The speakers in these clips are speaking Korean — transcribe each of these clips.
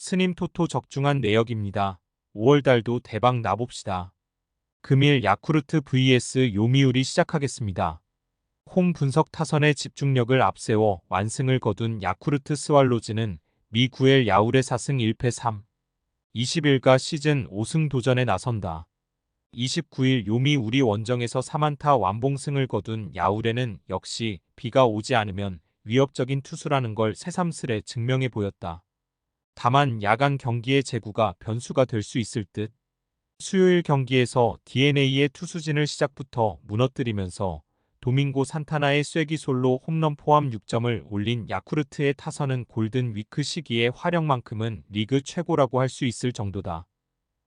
스님 토토 적중한 내역입니다. 5월달도 대박 나봅시다. 금일 야쿠르트 vs 요미우리 시작하겠습니다. 홈 분석 타선의 집중력을 앞세워 완승을 거둔 야쿠르트 스왈로즈는 미 9일 야울의 4승 1패 3, 20일가 시즌 5승 도전에 나선다. 29일 요미우리 원정에서 3안타 완봉승을 거둔 야울에는 역시 비가 오지 않으면 위협적인 투수라는 걸 새삼스레 증명해 보였다. 다만 야간 경기의 제구가 변수가 될 수 있을 듯. 수요일 경기에서 DeNA의 투수진을 시작부터 무너뜨리면서 도밍고 산타나의 쐐기솔로 홈런 포함 6점을 올린 야쿠르트의 타선은 골든 위크 시기의 활약만큼은 리그 최고라고 할 수 있을 정도다.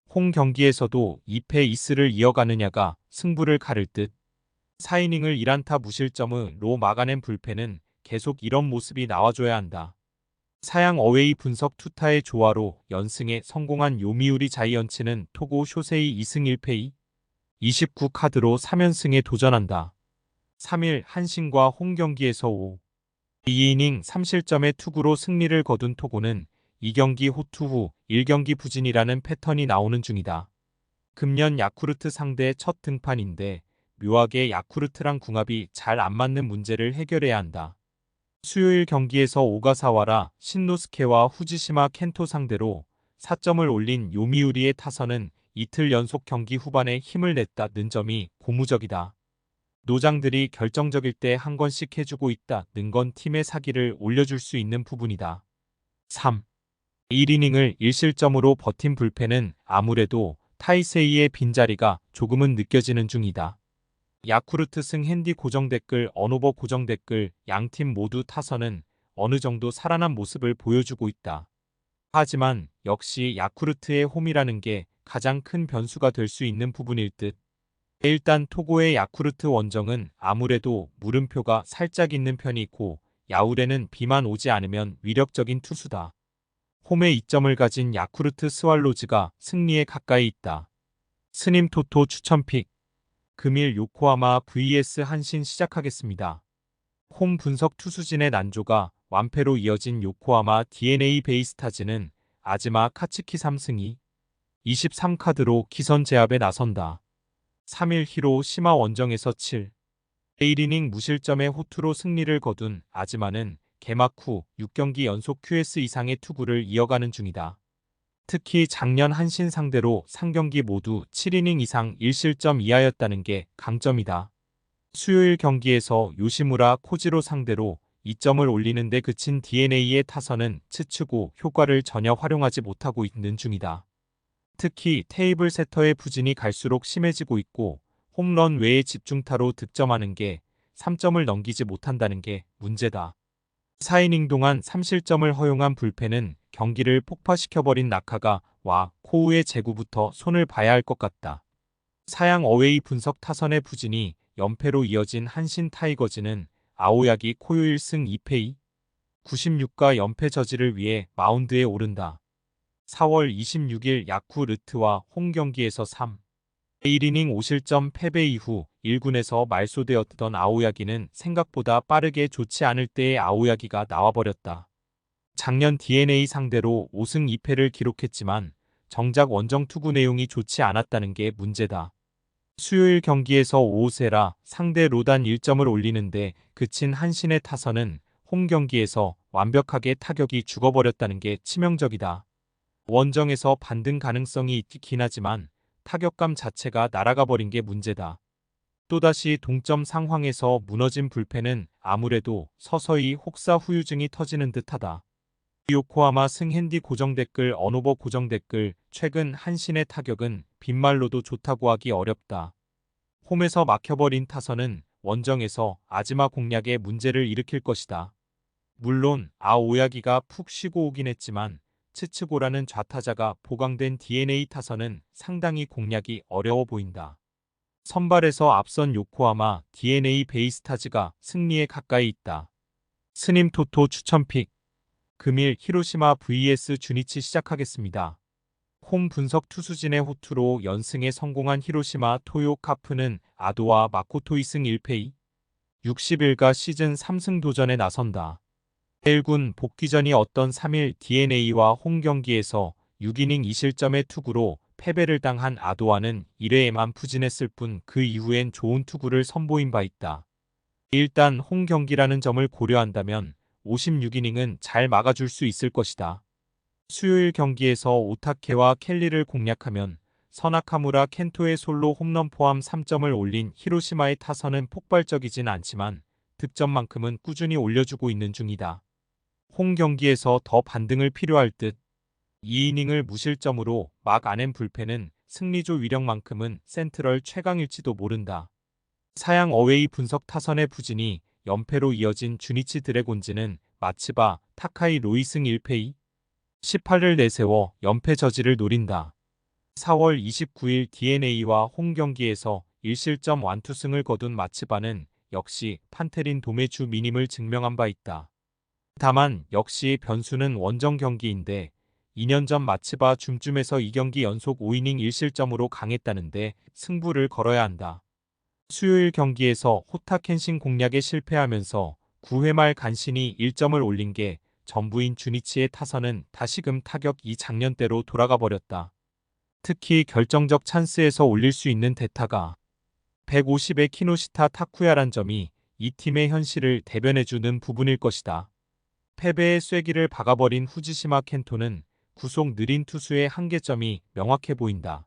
홈 경기에서도 2패 2스를 이어가느냐가 승부를 가를 듯. 4이닝을 1안타 무실점으로 막아낸 불펜은 계속 이런 모습이 나와줘야 한다. 사양 어웨이 분석 투타의 조화로 연승에 성공한 요미우리 자이언츠는 토고 쇼세이 2승 1패 29 카드로 3연승에 도전한다. 3일 한신과 홈 경기에서 2이닝 3실점의 투구로 승리를 거둔 토고는 2경기 호투 후 1경기 부진이라는 패턴이 나오는 중이다. 금년 야쿠르트 상대 첫 등판인데 묘하게 야쿠르트랑 궁합이 잘 안 맞는 문제를 해결해야 한다. 수요일 경기에서 오가사와라 신노스케와 후지시마 켄토 상대로 4점을 올린 요미우리의 타선은 이틀 연속 경기 후반에 힘을 냈다는 점이 고무적이다. 노장들이 결정적일 때 한 건씩 해주고 있다는 건 팀의 사기를 올려줄 수 있는 부분이다. 3. 1이닝을 1실점으로 버틴 불펜은 아무래도 타이세이의 빈자리가 조금은 느껴지는 중이다. 야쿠르트 승 핸디 고정 댓글 언오버 고정 댓글 양팀 모두 타선은 어느 정도 살아난 모습을 보여주고 있다. 하지만 역시 야쿠르트의 홈이라는 게 가장 큰 변수가 될 수 있는 부분일 듯. 일단 토고의 야쿠르트 원정은 아무래도 물음표가 살짝 있는 편이 있고 야울에는 비만 오지 않으면 위력적인 투수다. 홈에 이점을 가진 야쿠르트 스왈로즈가 승리에 가까이 있다. 스님 토토 추천픽 금일 요코하마 vs 한신 시작하겠습니다. 홈 분석 투수진의 난조가 완패로 이어진 요코하마 DeNA 베이스타즈는 아즈마 카츠키 3승 23카드로 기선 제압에 나선다. 3일 히로 시마 원정에서 7, 1이닝 무실점의 호투로 승리를 거둔 아즈마는 개막 후 6경기 연속 QS 이상의 투구를 이어가는 중이다. 특히 작년 한신 상대로 3경기 모두 7이닝 이상 1실점 이하였다는 게 강점이다. 수요일 경기에서 요시무라 코지로 상대로 2점을 올리는 데 그친 DeNA의 타선은 치추고 효과를 전혀 활용하지 못하고 있는 중이다. 특히 테이블 세터의 부진이 갈수록 심해지고 있고 홈런 외의 집중타로 득점하는 게 3점을 넘기지 못한다는 게 문제다. 4이닝 동안 3실점을 허용한 불펜은 경기를 폭파시켜버린 나카가 와 코우의 제구부터 손을 봐야 할 것 같다. 사양 어웨이 분석 타선의 부진이 연패로 이어진 한신 타이거즈는 아오야기 코요 1승 2패 96가 연패 저지를 위해 마운드에 오른다. 4월 26일 야쿠르트와 홈 경기에서 3, 1이닝 5실점 패배 이후 1군에서 말소되었던 아오야기는 생각보다 빠르게 좋지 않을 때의 아오야기가 나와버렸다. 작년 DeNA 상대로 5승 2패를 기록했지만 정작 원정 투구 내용이 좋지 않았다는 게 문제다. 수요일 경기에서 오오세라 상대 로단 1점을 올리는데 그친 한신의 타선은 홈 경기에서 완벽하게 타격이 죽어버렸다는 게 치명적이다. 원정에서 반등 가능성이 있긴 하지만 타격감 자체가 날아가 버린 게 문제다. 또다시 동점 상황에서 무너진 불펜은 아무래도 서서히 혹사 후유증이 터지는 듯하다. 요코하마 승 핸디 고정 댓글 언오버 고정 댓글 최근 한신의 타격은 빈말로도 좋다고 하기 어렵다. 홈에서 막혀버린 타선은 원정에서 아즈마 공략에 문제를 일으킬 것이다. 물론 아오야기가 푹 쉬고 오긴 했지만 츠츠고라는 좌타자가 보강된 DeNA 타선은 상당히 공략이 어려워 보인다. 선발에서 앞선 요코하마 DeNA 베이스타즈가 승리에 가까이 있다. 스님 토토 추천픽 금일 히로시마 vs 주니치 시작하겠습니다. 홈 분석 투수진의 호투로 연승에 성공한 히로시마 토요 카프는 아도와 마코토 2승 1패 60일가 시즌 3승 도전에 나선다. 1군 복귀전이 어떤 3일 DeNA와 홈 경기에서 6이닝 2실점의 투구로 패배를 당한 아도아는 1회에만 부진했을 뿐 그 이후엔 좋은 투구를 선보인 바 있다. 일단 홈 경기라는 점을 고려한다면 56이닝은 잘 막아줄 수 있을 것이다. 수요일 경기에서 오타케와 켈리를 공략하면 서나카무라 켄토의 솔로 홈런 포함 3점을 올린 히로시마의 타선은 폭발적이진 않지만 득점만큼은 꾸준히 올려주고 있는 중이다. 홈 경기에서 더 반등을 필요할 듯. 2이닝을 무실점으로 막 아낸 불펜은 승리조 위력만큼은 센트럴 최강일지도 모른다. 사양 어웨이 분석 타선의 부진이 연패로 이어진 주니치 드래곤즈는 마츠바, 타카이 로이승 1패 18을 내세워 연패 저지를 노린다. 4월 29일 DeNA와 홈 경기에서 1실점 완투승을 거둔 마츠바는 역시 판테린 도매주 미님을 증명한 바 있다. 다만 역시 변수는 원정 경기인데 2년 전 마츠바 줌쯤에서 2경기 연속 5이닝 1실점으로 강했다는데 승부를 걸어야 한다. 수요일 경기에서 호타 켄신 공략에 실패하면서 9회 말 간신히 1점을 올린 게 전부인 주니치의 타선은 다시금 타격이 작년대로 돌아가 버렸다. 특히 결정적 찬스에서 올릴 수 있는 대타가 150의 키노시타 타쿠야란 점이 이 팀의 현실을 대변해주는 부분일 것이다. 패배의 쐐기를 박아버린 후지시마 켄토는 구속 느린 투수의 한계점이 명확해 보인다.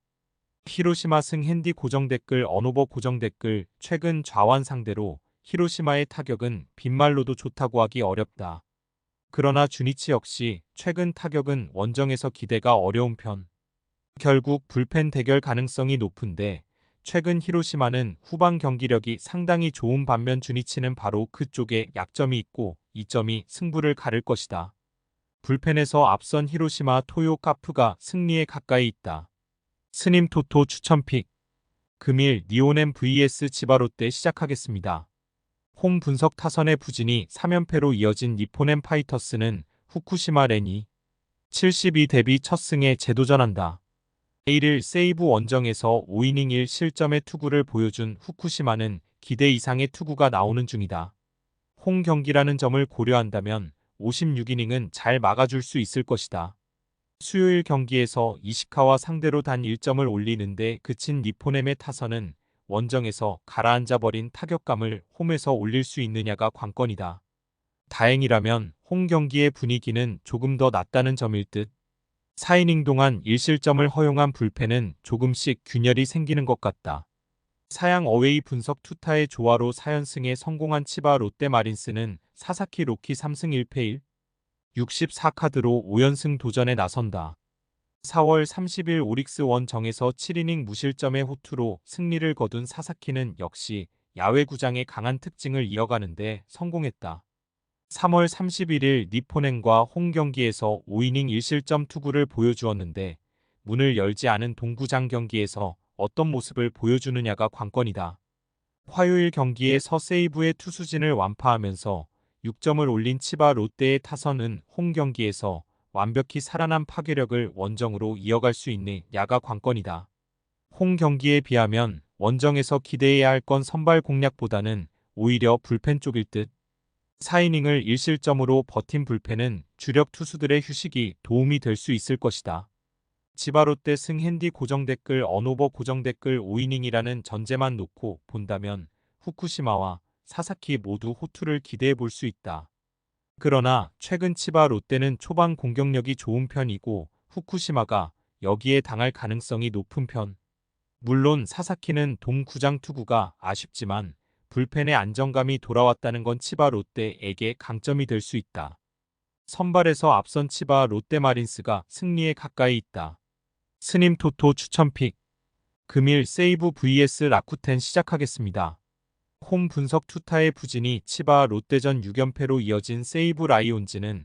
히로시마 승 핸디 고정 댓글 언오버 고정 댓글 최근 좌완 상대로 히로시마의 타격은 빈말로도 좋다고 하기 어렵다. 그러나 주니치 역시 최근 타격은 원정에서 기대가 어려운 편. 결국 불펜 대결 가능성이 높은데 최근 히로시마는 후반 경기력이 상당히 좋은 반면 주니치는 바로 그쪽에 약점이 있고 이 점이 승부를 가를 것이다. 불펜에서 앞선 히로시마 토요 카프가 승리에 가까이 있다. 스님 토토 추천픽. 금일 니오넴 vs 지바롯데 시작하겠습니다. 홈 분석 타선의 부진이 3연패로 이어진 니포넴 파이터스는 후쿠시마 레니 72 대비 첫 승에 재도전한다. 1일 세이브 원정에서 5이닝 1실점의 투구를 보여준 후쿠시마는 기대 이상의 투구가 나오는 중이다. 홈 경기라는 점을 고려한다면 56이닝은 잘 막아줄 수 있을 것이다. 수요일 경기에서 이시카와 상대로 단 1점을 올리는데 그친 니포넴의 타선은 원정에서 가라앉아버린 타격감을 홈에서 올릴 수 있느냐가 관건이다. 다행이라면 홈 경기의 분위기는 조금 더 낫다는 점일 듯. 4이닝 동안 1실점을 허용한 불펜은 조금씩 균열이 생기는 것 같다. 사양 어웨이 분석 투타의 조화로 4연승에 성공한 치바 롯데 마린스는 사사키 로키 3승 1패 64카드로 5연승 도전에 나선다. 4월 30일 오릭스 원정에서 7이닝 무실점의 호투로 승리를 거둔 사사키는 역시 야외구장의 강한 특징을 이어가는데 성공했다. 3월 31일 니포넨과 홈 경기에서 5이닝 1실점 투구를 보여주었는데 문을 열지 않은 동구장 경기에서 어떤 모습을 보여주느냐가 관건이다. 화요일 경기에서 세이브의 투수진을 완파하면서 6점을 올린 치바 롯데의 타선은 홈 경기에서 완벽히 살아난 파괴력을 원정으로 이어갈 수 있느냐가 관건이다. 홈 경기에 비하면 원정에서 기대해야 할 건 선발 공략보다는 오히려 불펜 쪽일 듯. 4이닝을 1실점으로 버틴 불펜은 주력 투수들의 휴식이 도움이 될 수 있을 것이다. 지바롯데 승 핸디 고정 댓글 언오버 고정 댓글 5이닝이라는 전제만 놓고 본다면 후쿠시마와 사사키 모두 호투를 기대해 볼 수 있다. 그러나 최근 치바 롯데는 초반 공격력이 좋은 편이고 후쿠시마가 여기에 당할 가능성이 높은 편. 물론 사사키는 동구장 투구가 아쉽지만 불펜의 안정감이 돌아왔다는 건 치바 롯데에게 강점이 될 수 있다. 선발에서 앞선 치바 롯데 마린스가 승리에 가까이 있다. 스님 토토 추천픽. 금일 세이브 vs 라쿠텐 시작하겠습니다. 홈 분석 투타의 부진이 치바 롯데전 6연패로 이어진 세이브 라이온즈는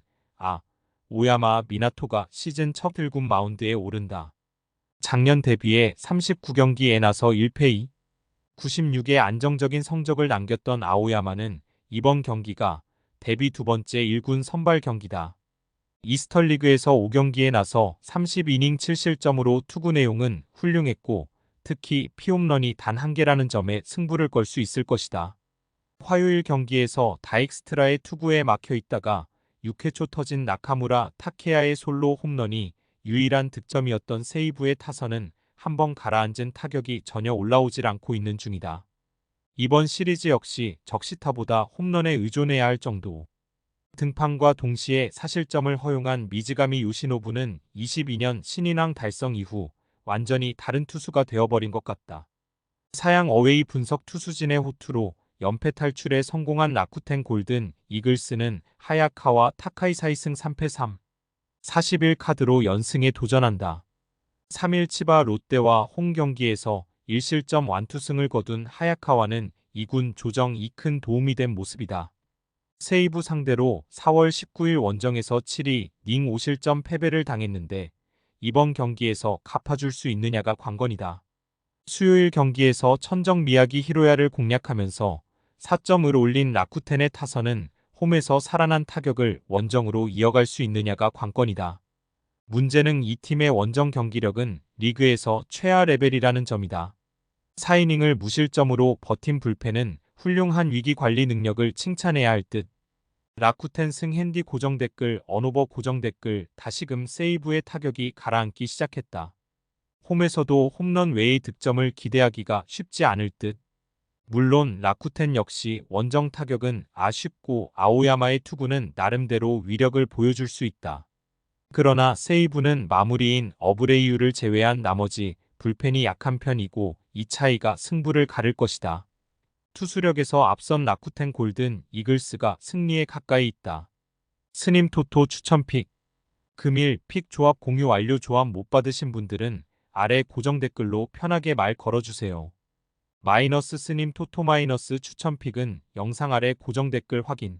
오야마 미나토가 시즌 첫 1군 마운드에 오른다. 작년 대비해 39경기에 나서 1패 96의 안정적인 성적을 남겼던 아오야마는 이번 경기가 데뷔 두 번째 1군 선발 경기다. 이스터리그에서 5경기에 나서 30이닝 7실점으로 투구 내용은 훌륭했고 특히 피홈런이 단 1개라는 점에 승부를 걸 수 있을 것이다. 화요일 경기에서 다익스트라의 투구에 막혀 있다가 6회 초 터진 나카무라 타케야의 솔로 홈런이 유일한 득점이었던 세이브의 타선은 한번 가라앉은 타격이 전혀 올라오질 않고 있는 중이다. 이번 시리즈 역시 적시타보다 홈런에 의존해야 할 정도. 등판과 동시에 사실점을 허용한 미즈가미 요시노부는 22년 신인왕 달성 이후 완전히 다른 투수가 되어버린 것 같다. 사양 어웨이 분석 투수진의 호투로 연패 탈출에 성공한 라쿠텐 골든 이글스는 하야카와 타카이 사이승 3패 3. 41카드로 연승에 도전한다. 3일 치바 롯데와 홈 경기에서 1실점 완투승을 거둔 하야카와는 2군 조정이 큰 도움이 된 모습이다. 세이브 상대로 4월 19일 원정에서 7위 닝 5실점 패배를 당했는데 이번 경기에서 갚아줄 수 있느냐가 관건이다. 수요일 경기에서 천정 미야기 히로야를 공략하면서 4점을 올린 라쿠텐의 타선은 홈에서 살아난 타격을 원정으로 이어갈 수 있느냐가 관건이다. 문제는 이 팀의 원정 경기력은 리그에서 최하 레벨이라는 점이다. 4이닝을 무실점으로 버틴 불펜은 훌륭한 위기 관리 능력을 칭찬해야 할 듯. 라쿠텐 승 핸디 고정 댓글 언오버 고정 댓글 다시금 세이브의 타격이 가라앉기 시작했다. 홈에서도 홈런 외의 득점을 기대하기가 쉽지 않을 듯. 물론 라쿠텐 역시 원정 타격은 아쉽고 아오야마의 투구는 나름대로 위력을 보여줄 수 있다. 그러나 세이브는 마무리인 어브레이유를 제외한 나머지 불펜이 약한 편이고 이 차이가 승부를 가를 것이다. 투수력에서 앞선 라쿠텐 골든 이글스가 승리에 가까이 있다. 스님 토토 추천픽. 금일 픽 조합 공유 완료. 조합 못 받으신 분들은 아래 고정 댓글로 편하게 말 걸어주세요. 마이너스 스님 토토 마이너스 추천픽은 영상 아래 고정 댓글 확인.